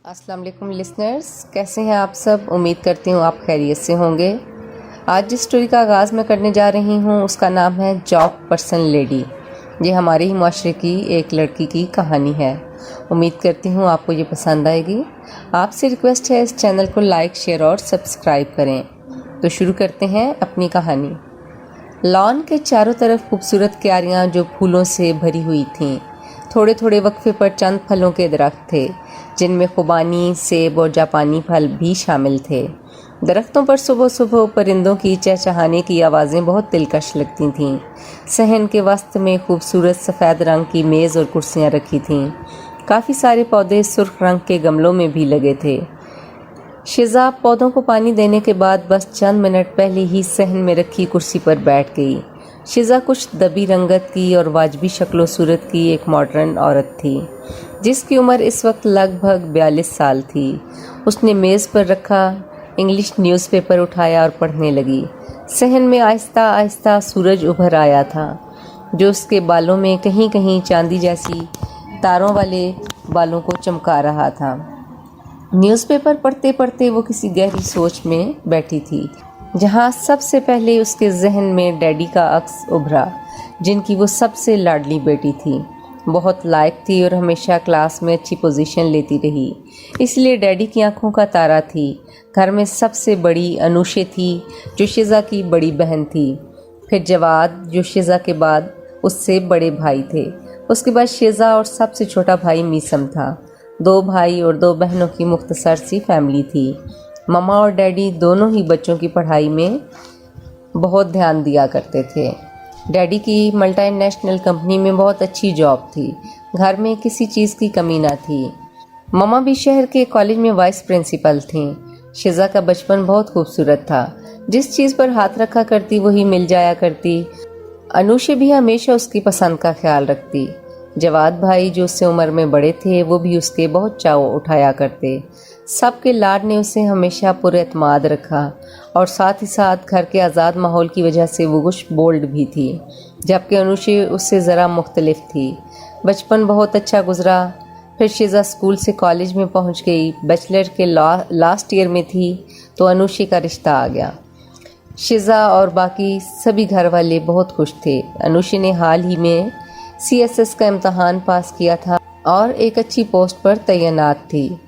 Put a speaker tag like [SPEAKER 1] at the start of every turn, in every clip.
[SPEAKER 1] अस्सलाम वालेकुम लिसनर्स, कैसे हैं आप सब। उम्मीद करती हूँ आप खैरियत से होंगे। आज जिस स्टोरी का आगाज़ मैं करने जा रही हूँ उसका नाम है जॉब पर्सन लेडी। ये हमारे ही माशरे की एक लड़की की कहानी है। उम्मीद करती हूँ आपको ये पसंद आएगी। आपसे रिक्वेस्ट है इस चैनल को लाइक, शेयर और सब्सक्राइब करें। तो शुरू करते हैं अपनी कहानी। लॉन के चारों तरफ खूबसूरत क्यारियाँ जो फूलों से भरी हुई थीं। थोड़े थोड़े वक्फे पर चंद फलों के दरख्त थे जिनमें खुबानी, सेब और जापानी फल भी शामिल थे। दरख्तों पर सुबह सुबह परिंदों की चहचहाने की आवाज़ें बहुत दिलकश लगती थीं। सहन के वस्त में खूबसूरत सफ़ेद रंग की मेज़ और कुर्सियाँ रखी थीं। काफ़ी सारे पौधे सुर्ख रंग के गमलों में भी लगे थे। शिजा पौधों को पानी देने के बाद बस चंद मिनट पहले ही सहन में रखी कुर्सी पर बैठ गई। शिजा कुछ दबी रंगत की और वाजबी शक्लो सूरत की एक मॉडर्न औरत थी जिसकी उम्र इस वक्त लगभग 42 साल थी। उसने मेज़ पर रखा इंग्लिश न्यूज़पेपर उठाया और पढ़ने लगी। सहन में आहिस्ता आहिस्ता सूरज उभर आया था जो उसके बालों में कहीं कहीं चांदी जैसी तारों वाले बालों को चमका रहा था। न्यूज़पेपर पढ़ते पढ़ते वो किसी गहरी सोच में बैठी थी जहाँ सबसे पहले उसके जहन में डैडी का अक्स उभरा जिनकी वो सबसे लाडली बेटी थी। बहुत लायक थी और हमेशा क्लास में अच्छी पोजीशन लेती रही, इसलिए डैडी की आंखों का तारा थी। घर में सबसे बड़ी अनुषे थी जो शिजा की बड़ी बहन थी। फिर जवाद जो शिजा के बाद उससे बड़े भाई थे। उसके बाद शिजा और सबसे छोटा भाई मीसम था। 2 भाई और 2 बहनों की मुख्तसर सी फैमिली थी। ममा और डैडी दोनों ही बच्चों की पढ़ाई में बहुत ध्यान दिया करते थे। डैडी की मल्टीनेशनल कंपनी में बहुत अच्छी जॉब थी। घर में किसी चीज़ की कमी ना थी। ममा भी शहर के कॉलेज में वाइस प्रिंसिपल थीं। शिजा का बचपन बहुत खूबसूरत था। जिस चीज़ पर हाथ रखा करती वही मिल जाया करती। अनुषे भी हमेशा उसकी पसंद का ख्याल रखती। जवाद भाई जो उससे उम्र में बड़े थे वो भी उसके बहुत चाव उठाया करते। सबके लाड ने उसे हमेशा पुरएतमाद रखा और साथ ही साथ घर के आज़ाद माहौल की वजह से वो कुछ बोल्ड भी थी, जबकि अनुषे उससे ज़रा मुख्तलिफ थी। बचपन बहुत अच्छा गुजरा। फिर शिजा स्कूल से कॉलेज में पहुंच गई। बैचलर के लास्ट ईयर में थी तो अनुषे का रिश्ता आ गया। शिजा और बाकी सभी घर वाले बहुत खुश थे। अनुषे ने हाल ही में CSS का इम्तहान पास किया था और एक अच्छी पोस्ट पर तैनात थी।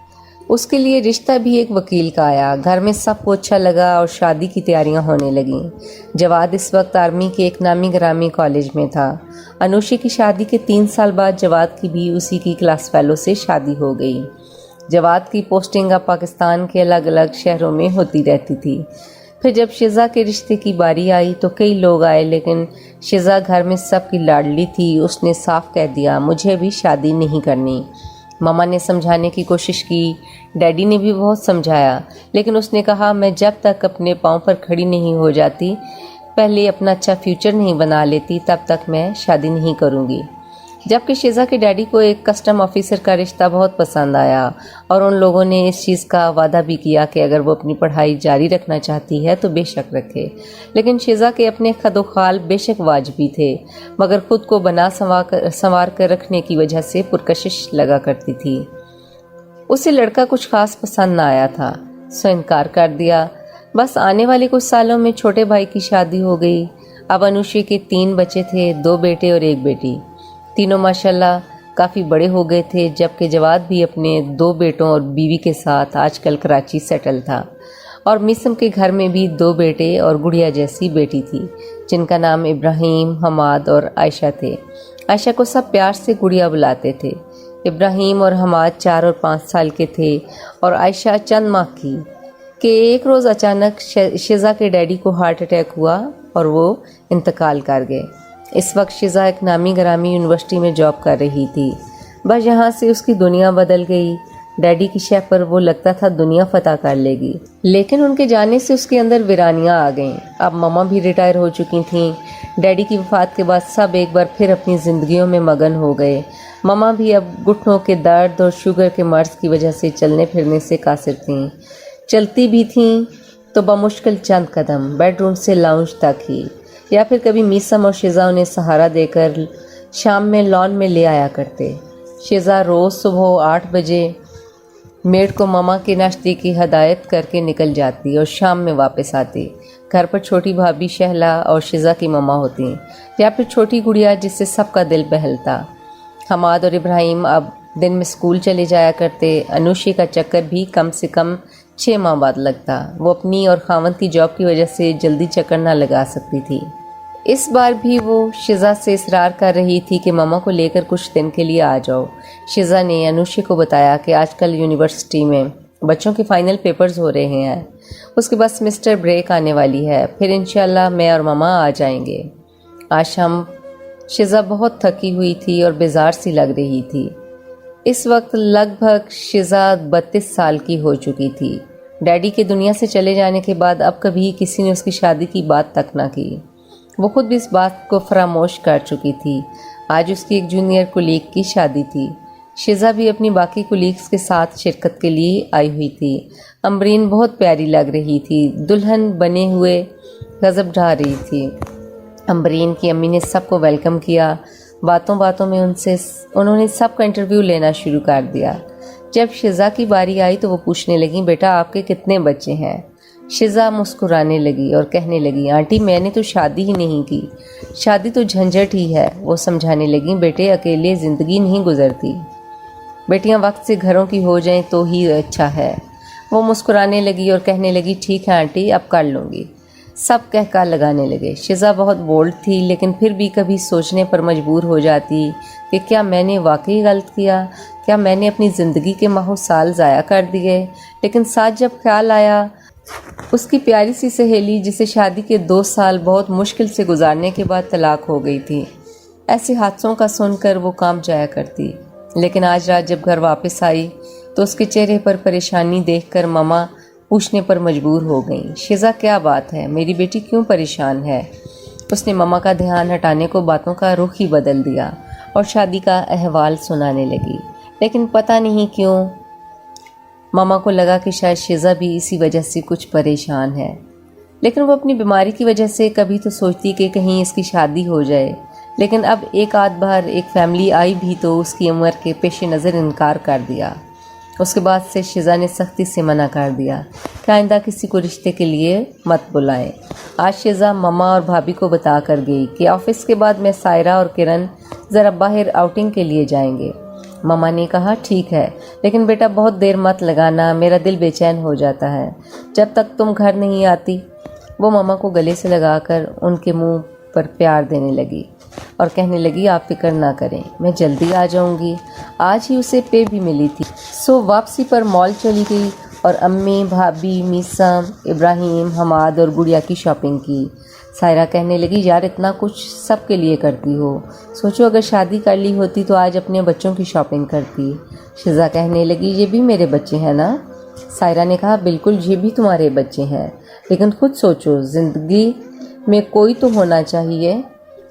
[SPEAKER 1] उसके लिए रिश्ता भी एक वकील का आया। घर में सबको अच्छा लगा और शादी की तैयारियां होने लगीं। जवाद इस वक्त आर्मी के एक नामी ग्रामी कॉलेज में था। अनुषे की शादी के 3 साल बाद जवाद की भी उसी की क्लास फेलो से शादी हो गई। जवाद की पोस्टिंग अब पाकिस्तान के अलग अलग शहरों में होती रहती थी। फिर जब शिजा के रिश्ते की बारी आई तो कई लोग आए, लेकिन शिजा घर में सबकी लाडली थी। उसने साफ कह दिया, मुझे भी शादी नहीं करनी। ममा ने समझाने की कोशिश की, डैडी ने भी बहुत समझाया, लेकिन उसने कहा, मैं जब तक अपने पाँव पर खड़ी नहीं हो जाती, पहले अपना अच्छा फ्यूचर नहीं बना लेती, तब तक मैं शादी नहीं करूँगी। जबकि शिजा के डैडी को एक कस्टम ऑफिसर का रिश्ता बहुत पसंद आया और उन लोगों ने इस चीज़ का वादा भी किया कि अगर वो अपनी पढ़ाई जारी रखना चाहती है तो बेशक रखे। लेकिन शिजा के अपने खदोखाल बेशक वाजबी थे, मगर खुद को बना संवार कर रखने की वजह से पुरकशिश लगा करती थी। उसे लड़का कुछ खास पसंद ना आया था, सो इनकार कर दिया। बस आने वाले कुछ सालों में छोटे भाई की शादी हो गई। अब अनुषे के 3 बच्चे थे, 2 बेटे और 1 बेटी। तीनों माशाल्लाह काफ़ी बड़े हो गए थे, जबकि जवाद भी अपने 2 बेटों और बीवी के साथ आजकल कराची सेटल था। और मिसम के घर में भी 2 बेटे और गुड़िया जैसी बेटी थी जिनका नाम इब्राहिम, हमाद और आयशा थे। आयशा को सब प्यार से गुड़िया बुलाते थे। इब्राहिम और हमाद 4 और 5 साल के थे और आयशा चंद माह की कि एक रोज़ अचानक शिजा के डैडी को हार्ट अटैक हुआ और वो इंतकाल कर गए। इस वक्त शिजा एक नामी ग्रामी यूनिवर्सिटी में जॉब कर रही थी। बस यहाँ से उसकी दुनिया बदल गई। डैडी की शय पर वो लगता था दुनिया फतह कर लेगी, लेकिन उनके जाने से उसके अंदर वीरानियाँ आ गईं। अब ममा भी रिटायर हो चुकी थीं। डैडी की वफ़ात के बाद सब एक बार फिर अपनी ज़िंदगियों में मगन हो गए। ममा भी अब घुटनों के दर्द और शुगर के मर्ज़ की वजह से चलने फिरने से कासिर थीं। चलती भी थीं तो बमुश्किल चंद कदम, बेडरूम से लाउंज तक ही, या फिर कभी मीसम और शिजा उन्हें सहारा देकर शाम में लॉन में ले आया करते। शिजा रोज़ सुबह 8 बजे मेड को ममा के नाश्ते की हदायत करके निकल जाती और शाम में वापस आती। घर पर छोटी भाभी शहला और शिजा की ममा होती, या फिर छोटी गुड़िया जिससे सबका दिल बहलता। हमाद और इब्राहिम अब दिन में स्कूल चले जाया करते। अनुषी का चक्कर भी कम से कम 6 माह बाद लगता। वो अपनी और खावंद की जॉब की वजह से जल्दी चक्कर ना लगा सकती थी। इस बार भी वो शिजा से इसरार कर रही थी कि ममा को लेकर कुछ दिन के लिए आ जाओ। शिजा ने अनुषी को बताया कि आजकल यूनिवर्सिटी में बच्चों के फाइनल पेपर्स हो रहे हैं, उसके बाद सेमेस्टर ब्रेक आने वाली है, फिर इंशाल्लाह मैं और ममा आ जाएंगे। आज शाम शिजा बहुत थकी हुई थी और बेजार सी लग रही थी। इस वक्त लगभग शिजा 32 साल की हो चुकी थी। डैडी के दुनिया से चले जाने के बाद अब कभी किसी ने उसकी शादी की बात तक ना की। वो खुद भी इस बात को फरामोश कर चुकी थी। आज उसकी एक जूनियर कुलीग की शादी थी। शिजा भी अपनी बाकी कुलीग्स के साथ शिरकत के लिए आई हुई थी। अम्बरीन बहुत प्यारी लग रही थी, दुल्हन बने हुए गजब ढा रही थी। अम्बरीन की अम्मी ने सबको वेलकम किया। बातों बातों में उन्होंने सबका इंटरव्यू लेना शुरू कर दिया। जब शिजा की बारी आई तो वो पूछने लगी, बेटा आपके कितने बच्चे हैं? शिजा मुस्कुराने लगी और कहने लगी, आंटी मैंने तो शादी ही नहीं की, शादी तो झंझट ही है। वो समझाने लगी, बेटे अकेले ज़िंदगी नहीं गुजरती, बेटियां वक्त से घरों की हो जाएं तो ही अच्छा है। वो मुस्कुराने लगी और कहने लगी, ठीक है आंटी अब कर लूँगी। सब कहका लगाने लगे। शिजा बहुत बोल्ड थी, लेकिन फिर भी कभी सोचने पर मजबूर हो जाती कि क्या मैंने वाकई गलत किया, क्या मैंने अपनी ज़िंदगी के माह साल ज़ाया कर दिए। लेकिन साथ जब ख्याल आया उसकी प्यारी सी सहेली जिसे शादी के 2 साल बहुत मुश्किल से गुजारने के बाद तलाक हो गई थी, ऐसे हादसों का सुनकर वो काम जाया करती। लेकिन आज रात जब घर वापस आई तो उसके चेहरे पर परेशानी देखकर ममा पूछने पर मजबूर हो गई, शिजा क्या बात है, मेरी बेटी क्यों परेशान है? उसने ममा का ध्यान हटाने को बातों का रुख ही बदल दिया और शादी का अहवाल सुनाने लगी। लेकिन पता नहीं क्यों ममा को लगा कि शायद शिजा भी इसी वजह से कुछ परेशान है। लेकिन वो अपनी बीमारी की वजह से कभी तो सोचती कि कहीं इसकी शादी हो जाए। लेकिन अब एक आध बार एक फैमिली आई भी तो उसकी उम्र के पेश नज़र इनकार कर दिया। उसके बाद से शिजा ने सख्ती से मना कर दिया कि आइंदा किसी को रिश्ते के लिए मत बुलाएं। आज शिजा ममा और भाभी को बता कर गई कि ऑफिस के बाद मैं सायरा और किरण ज़रा बाहर आउटिंग के लिए जाएंगे। ममा ने कहा ठीक है, लेकिन बेटा बहुत देर मत लगाना, मेरा दिल बेचैन हो जाता है जब तक तुम घर नहीं आती। वो ममा को गले से लगाकर उनके मुंह पर प्यार देने लगी और कहने लगी, आप फिक्र ना करें, मैं जल्दी आ जाऊंगी। आज ही उसे पे भी मिली थी। सो वापसी पर मॉल चली गई और अम्मी, भाभी, मीसा, इब्राहिम, हमाद और गुड़िया की शॉपिंग की। सायरा कहने लगी, यार इतना कुछ सब के लिए करती हो, सोचो अगर शादी कर ली होती तो आज अपने बच्चों की शॉपिंग करती। शिजा कहने लगी, ये भी मेरे बच्चे हैं ना? सायरा ने कहा, बिल्कुल ये भी तुम्हारे बच्चे हैं, लेकिन खुद सोचो ज़िंदगी में कोई तो होना चाहिए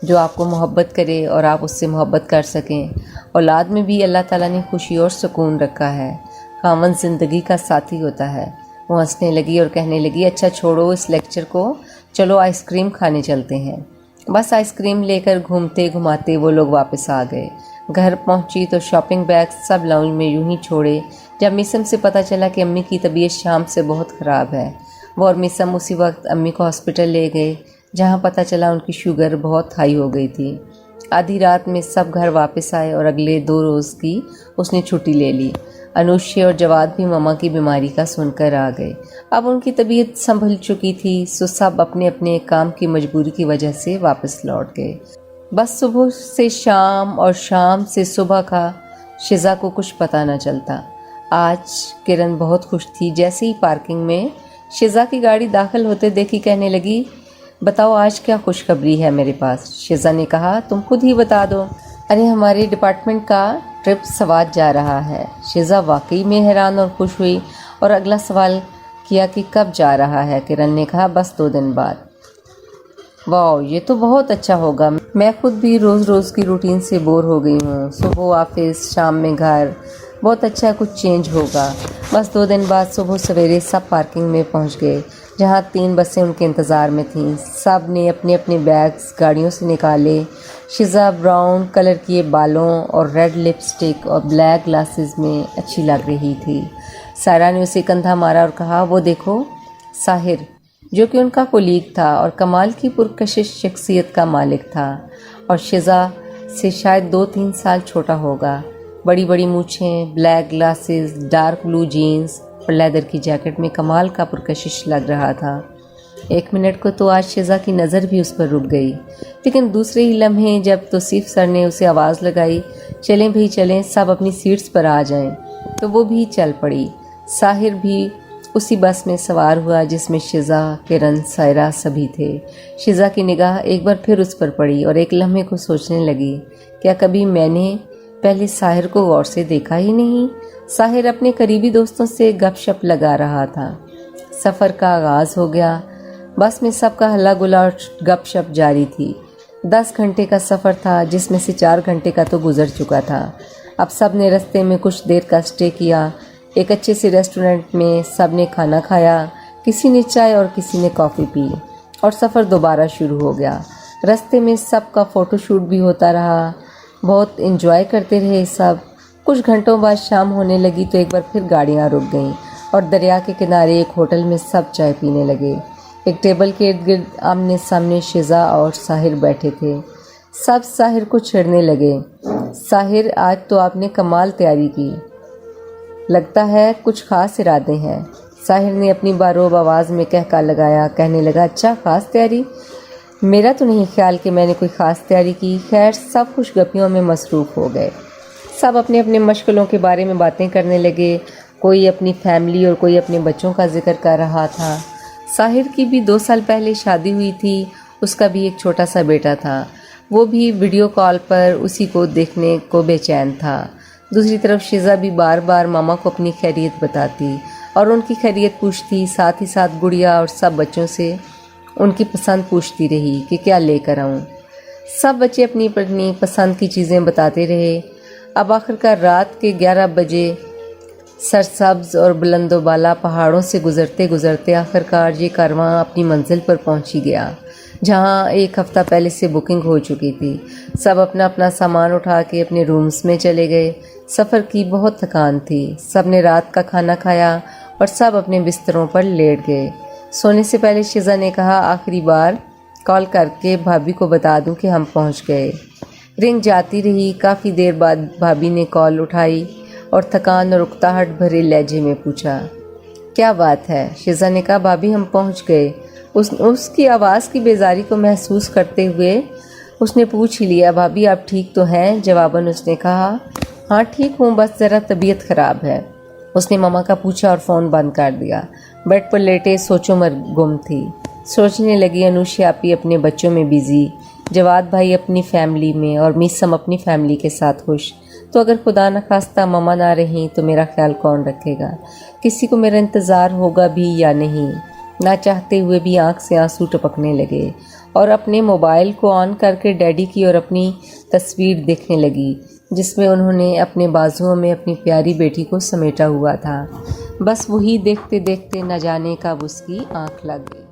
[SPEAKER 1] जो आपको मोहब्बत करे और आप उससे मोहब्बत कर सकें। औलाद में भी अल्लाह ताला ने खुशी और सुकून रखा है, खामन ज़िंदगी का साथी होता है। वो हंसने लगी और कहने लगी, अच्छा छोड़ो इस लेक्चर को, चलो आइसक्रीम खाने चलते हैं। बस आइसक्रीम लेकर घूमते घुमाते वो लोग वापस आ गए। घर पहुंची तो शॉपिंग बैग सब लाउंज में यूं ही छोड़े। जब मिसम से पता चला कि अम्मी की तबीयत शाम से बहुत ख़राब है, वो और मिसम उसी वक्त अम्मी को हॉस्पिटल ले गए, जहां पता चला उनकी शुगर बहुत हाई हो गई थी। आधी रात में सब घर वापस आए और अगले 2 रोज़ की उसने छुट्टी ले ली। अनुष्य और जवाद भी ममा की बीमारी का सुनकर आ गए। अब उनकी तबीयत संभल चुकी थी, सो सब अपने अपने काम की मजबूरी की वजह से वापस लौट गए। बस सुबह से शाम और शाम से सुबह का शिजा को कुछ पता न चलता। आज किरण बहुत खुश थी। जैसे ही पार्किंग में शिजा की गाड़ी दाखिल होते देखी कहने लगी, बताओ आज क्या खुशखबरी है मेरे पास? शिजा ने कहा, तुम खुद ही बता दो। अरे हमारे डिपार्टमेंट का ट्रिप सवात जा रहा है। शिजा वाकई में हैरान और खुश हुई और अगला सवाल किया कि कब जा रहा है? किरण ने कहा, बस 2 दिन बाद। वाह, ये तो बहुत अच्छा होगा। मैं खुद भी रोज़ रोज़ की रूटीन से बोर हो गई हूँ, सुबह ऑफिस, शाम में घर, बहुत अच्छा कुछ चेंज होगा। बस 2 दिन बाद सुबह सवेरे सब पार्किंग में पहुँच गए, जहाँ 3 बसें उनके इंतज़ार में थीं। सब ने अपने अपने बैग्स गाड़ियों से निकाले। शिजा ब्राउन कलर किए बालों और रेड लिपस्टिक और ब्लैक ग्लासेस में अच्छी लग रही थी। سائرہ نے اسے کندھا مارا اور کہا، وہ دیکھو ساحر، جو کہ ان کا کولیگ تھا اور کمال کی پرکشش شخصیت کا مالک تھا اور شزا سے شاید 2-3 سال چھوٹا ہوگا۔ بڑی بڑی مونچھیں، black glasses, dark blue jeans اور لیدر کی جیکٹ میں کمال کا پرکشش لگ رہا تھا۔ 1 منٹ کو تو آج شزا کی نظر بھی اس پر رک گئی، لیکن دوسرے ہی لمحے جب توصیف سر نے اسے آواز لگائی، چلیں بھئی چلیں، سب اپنی سیٹس پر آ جائیں، تو وہ بھی چل پڑی۔ ساحر بھی اسی بس میں سوار ہوا جس میں شزا، کرن، سائرہ سبھی تھے۔ شزا کی نگاہ ایک بار پھر اس پر پڑی اور ایک لمحے کو سوچنے لگی، کیا کبھی میں نے پہلے ساحر کو غور سے دیکھا ہی نہیں؟ ساحر اپنے قریبی دوستوں سے گپ شپ لگا رہا تھا۔ سفر کا آغاز ہو گیا۔ بس میں سب کا ہلا گلا اور گپ شپ جاری تھی۔ 10 گھنٹے کا سفر تھا، جس میں سے 4 گھنٹے کا تو گزر چکا تھا۔ اب سب نے رستے میں کچھ دیر کا اسٹے کیا۔ ایک اچھے سے ریسٹورنٹ میں سب نے کھانا کھایا، کسی نے چائے اور کسی نے کافی پی، اور سفر دوبارہ شروع ہو گیا۔ رستے میں سب کا فوٹو شوٹ بھی ہوتا رہا، بہت انجوائے کرتے رہے سب۔ کچھ گھنٹوں بعد شام ہونے لگی تو ایک بار پھر گاڑیاں رک گئیں اور دریا کے کنارے ایک ہوٹل میں سب چائے پینے لگے۔ ایک ٹیبل کے ارد گرد آمنے سامنے شزا اور ساحر بیٹھے تھے۔ سب ساحر کو چھیڑنے لگے، ساحر آج تو آپ نے کمال تیاری کی، لگتا ہے کچھ خاص ارادے ہیں۔ ساحر نے اپنی باروب آواز میں کہکا لگایا، کہنے لگا، اچھا خاص تیاری؟ میرا تو نہیں خیال کہ میں نے کوئی خاص تیاری کی۔ خیر، سب خوش گپیوں میں مصروف ہو گئے۔ سب اپنے اپنے مشغلوں کے بارے میں باتیں کرنے لگے، کوئی اپنی فیملی اور کوئی اپنے بچوں کا ذکر کر رہا تھا۔ ساحر کی بھی 2 سال پہلے شادی ہوئی تھی، اس کا بھی ایک چھوٹا سا بیٹا تھا، وہ بھی ویڈیو کال پر اسی کو دیکھنے کو بے چین تھا۔ دوسری طرف شزا بھی بار بار ماما کو اپنی خیریت بتاتی اور ان کی خیریت پوچھتی، ساتھ ہی ساتھ گڑیا اور سب بچوں سے ان کی پسند پوچھتی رہی کہ کیا لے کر آؤں۔ سب بچے اپنی اپنی پسند کی چیزیں بتاتے رہے۔ اب آخرکار رات کے 11 بجے سرسبز اور بلند و بالا پہاڑوں سے گزرتے گزرتے آخرکار یہ کارواں اپنی منزل پر پہنچ ہی گیا، جہاں 1 ہفتہ پہلے سے بکنگ ہو چکی تھی۔ سب اپنا اپنا سامان اٹھا کے اپنے رومز میں چلے گئے۔ سفر کی بہت تھکان تھی، سب نے رات کا کھانا کھایا اور سب اپنے بستروں پر لیٹ گئے۔ سونے سے پہلے شزا نے کہا، آخری بار کال کر کے بھابھی کو بتا دوں کہ ہم پہنچ گئے۔ رنگ جاتی رہی، کافی دیر بعد بھابھی نے کال اٹھائی اور تھکان اور اکتاہٹ بھرے لہجے میں پوچھا، کیا بات ہے؟ شزا نے کہا، بھابھی ہم پہنچ گئے۔ اس کی آواز کی بیزاری کو محسوس کرتے ہوئے اس نے پوچھ ہی لیا، بھابھی آپ ٹھیک تو ہیں؟ جواباً اس نے کہا، ہاں ٹھیک ہوں، بس ذرا طبیعت خراب ہے۔ اس نے ماما کا پوچھا اور فون بند کر دیا۔ بیڈ پر لیٹے سوچوں میں گم تھی۔ سوچنے لگی، انوشی آپی اپنے بچوں میں بیزی، جواد بھائی اپنی فیملی میں اور میسم اپنی فیملی کے ساتھ خوش، تو اگر خدا نخواستہ ماما نہ رہیں تو میرا خیال کون رکھے گا؟ کسی کو میرا انتظار ہوگا بھی یا نہیں؟ نہ چاہتے ہوئے بھی آنکھ سے آنسو ٹپکنے لگے اور اپنے موبائل کو آن کر کے ڈیڈی کی اور اپنی تصویر دیکھنے لگی، جس میں انہوں نے اپنے بازوؤں میں اپنی پیاری بیٹی کو سمیٹا ہوا تھا۔ بس وہی دیکھتے دیکھتے نہ جانے کب اس کی آنکھ لگ گئی۔